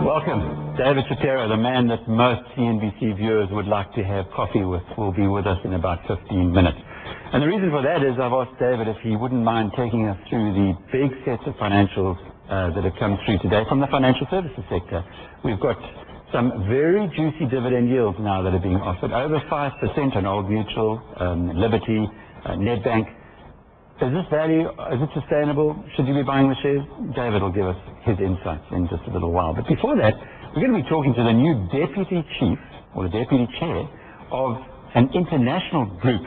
Welcome. David Shapiro, the man that most CNBC viewers would like to have coffee with, will be with us in about 15 minutes. And the reason for that is I've asked David if he wouldn't mind taking us through the big sets of financials that have come through today from the financial services sector. We've got some very juicy dividend yields now that are being offered, over 5% on Old Mutual, Liberty, Nedbank. Is this value, is it sustainable? Should you be buying the shares? David will give us his insights in just a little while. But before that, we're going to be talking to the new deputy chief, or the deputy chair, of an international group,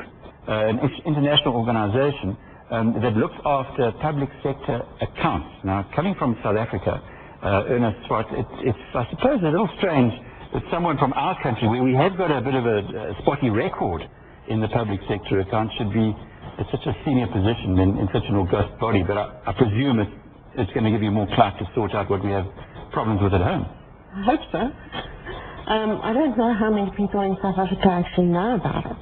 an international organization that looks after public sector accounts. Now, coming from South Africa, Erna Swart, it's, I suppose, a little strange that someone from our country, where we have got a bit of a spotty record in the public sector account, should be at such a senior position in such an august body. But I presume it's going to give you more clout to sort out what we have problems with at home. I hope so. I don't know how many people in South Africa actually know about it.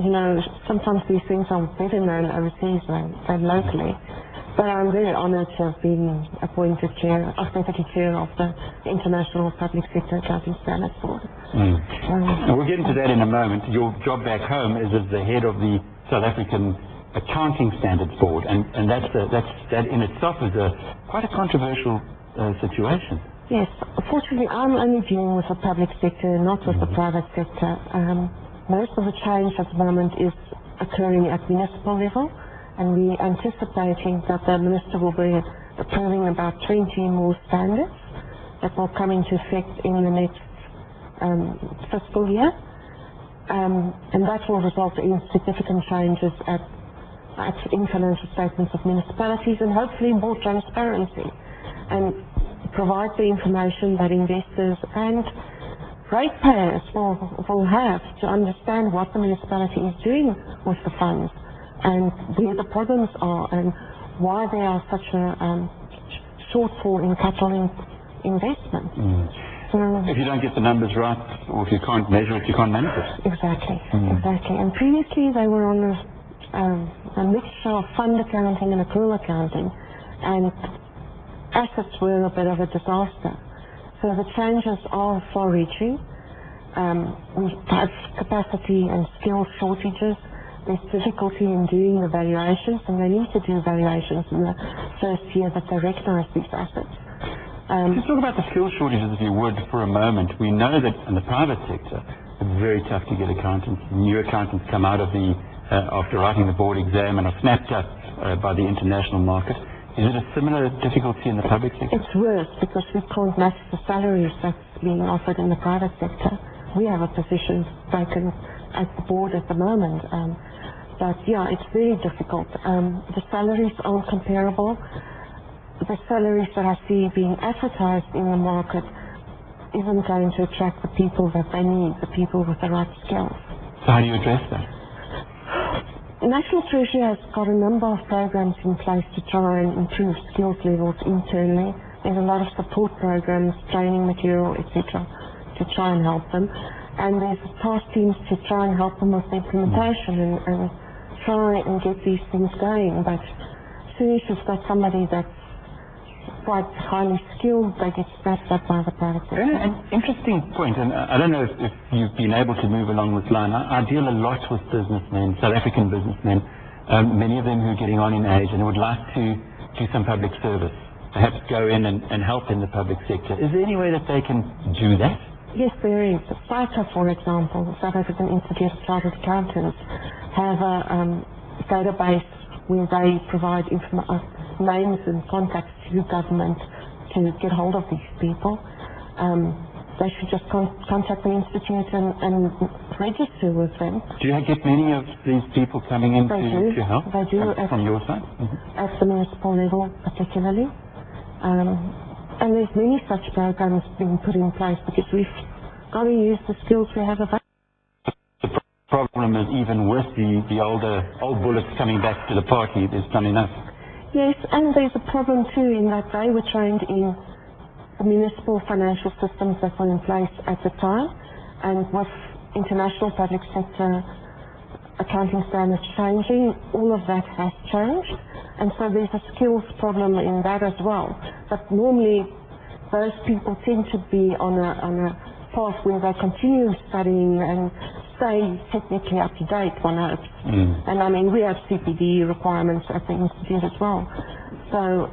You know, sometimes these things are better known overseas than locally. But I'm very honored to have been appointed deputy chair of the International Public Sector Accounting Standards Board. And we'll get into that in a moment. Your job back home is as the head of the South African Accounting Standards Board, and that in itself is quite a controversial situation. Yes, fortunately I'm only dealing with the public sector, not with the private sector. Most of the change at the moment is occurring at municipal level, and we're anticipating that the minister will be approving about 20 more standards that will come into effect in the next fiscal year. And that will result in significant changes in financial statements of municipalities, and hopefully more transparency, and provide the information that investors and ratepayers will have to understand what the municipality is doing with the funds, and where the problems are, and why there are such a shortfall in capital investment. So, if you don't get the numbers right, or if you can't measure it, you can't manage it. Exactly, exactly. And previously they were on a mixture of fund accounting and accrual accounting, and assets were a bit of a disaster. So the changes are far-reaching. We have capacity and skill shortages. There's difficulty in doing the valuations, and they need to do valuations in the first year that they recognize these assets. Let's talk about the skill shortages, if you would, for a moment. We know that in the private sector, it's very tough to get accountants. New accountants come out of after writing the board exam and are snapped up by the international market. Is it a similar difficulty in the public sector? It's worse, because we can't match the salaries that's being offered in the private sector. We have a position taken at the board at the moment. But yeah, it's very difficult. The salaries aren't comparable. The salaries that I see being advertised in the market isn't going to attract the people that they need, the people with the right skills. So how do you address that? National Treasury has got a number of programs in place to try and improve skills levels internally. There's a lot of support programs, training material, etc., to try and help them. And there's task teams to try and help them with the implementation and try and get these things going. But as soon as you've got somebody that's quite highly skilled, they get snapped up by the private sector. An interesting point, and I don't know if you've been able to move along this line. I deal a lot with businessmen, South African businessmen, many of them who are getting on in age and would like to do some public service, perhaps go in and help in the public sector. Is there any way that they can do that? Yes, there is. SAICA, for example, the South African Institute of Chartered Accountants, have a database where they provide names and contacts to government to get hold of these people. They should just contact the institute and register with them. Do you get many of these people coming in to help? They do. From your side? At the municipal level, particularly. And there's many such programs being put in place, because we've got to use the skills we have available. The problem is, even with the old bullets coming back to the party, there's not enough. Yes, and there's a problem too in that they were trained in the municipal financial systems that were in place at the time, and with international public sector accounting standards changing, all of that has changed, and so there's a skills problem in that as well. But normally those people tend to be on a path where they continue studying and stay technically up to date, one hopes. And I mean, we have CPD requirements at the Institute as well. So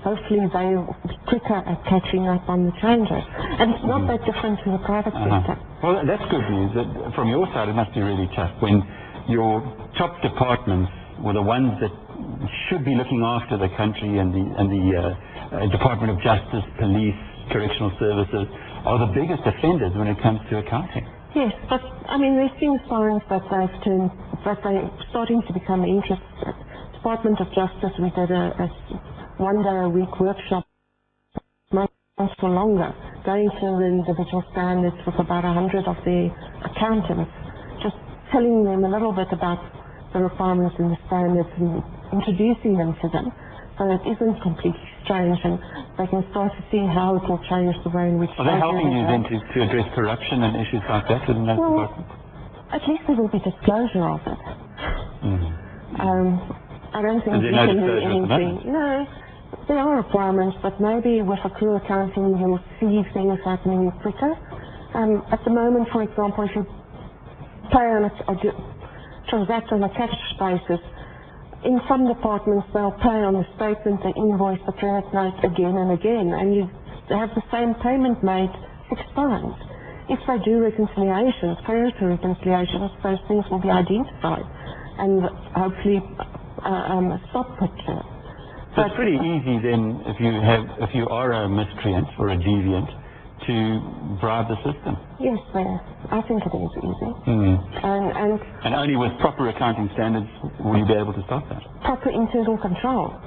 hopefully they're quicker at catching up on the changes. And it's not that different to the private sector. Well, that's good news. From your side, it must be really tough when your top departments were the ones that should be looking after the country, and the Department of Justice, Police, Correctional Services are the biggest offenders when it comes to accounting. Yes, but I mean, there's been signs that they're starting to become interested. Department of Justice, we did a one-day-a-week workshop, months for longer, going through the individual standards with about 100 of the accountants, just telling them a little bit about the requirements and the standards and introducing them to them, so it isn't completely strange, and they can start to see how it will change the way in which Are they helping you then to address corruption and issues like that within those departments? At least there will be disclosure of it. I don't think you can do anything. No, there are requirements, but maybe with accrual accounting you'll see things happening quicker. At the moment, for example, if you pay on transact on a cash basis, in some departments they'll pay on the statement, the invoice, the credit note again and again, and you have the same payment made 6 times. If they do reconciliations, creditor reconciliations, those things will be identified and hopefully stop picture. So it's pretty easy then, if you are a miscreant or a deviant, to bribe the system. Yes, I think it is easy. And only with proper accounting standards will you be able to stop that. Proper internal control,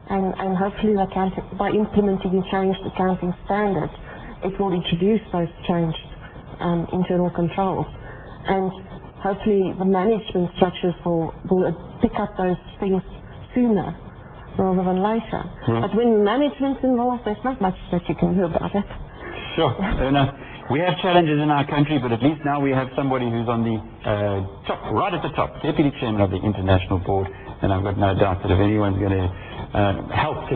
and hopefully by implementing changed accounting standards, it will introduce those changed internal controls, and hopefully the management structures will pick up those things sooner rather than later. But when management's involved, there's not much that you can do about it. Sure, Erna. We have challenges in our country, but at least now we have somebody who's on the top, right at the top, Deputy Chairman of the International Board, and I've got no doubt that if anyone's going to help to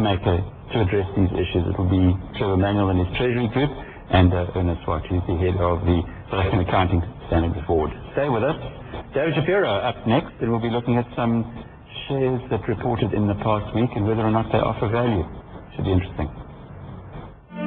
address these issues, it will be Trevor Manuel and his Treasury Group, and Erna Swart, who's the head of the South African Accounting Standards Board. Stay with us. David Shapiro up next, and we'll be looking at some shares that reported in the past week and whether or not they offer value. Should be interesting.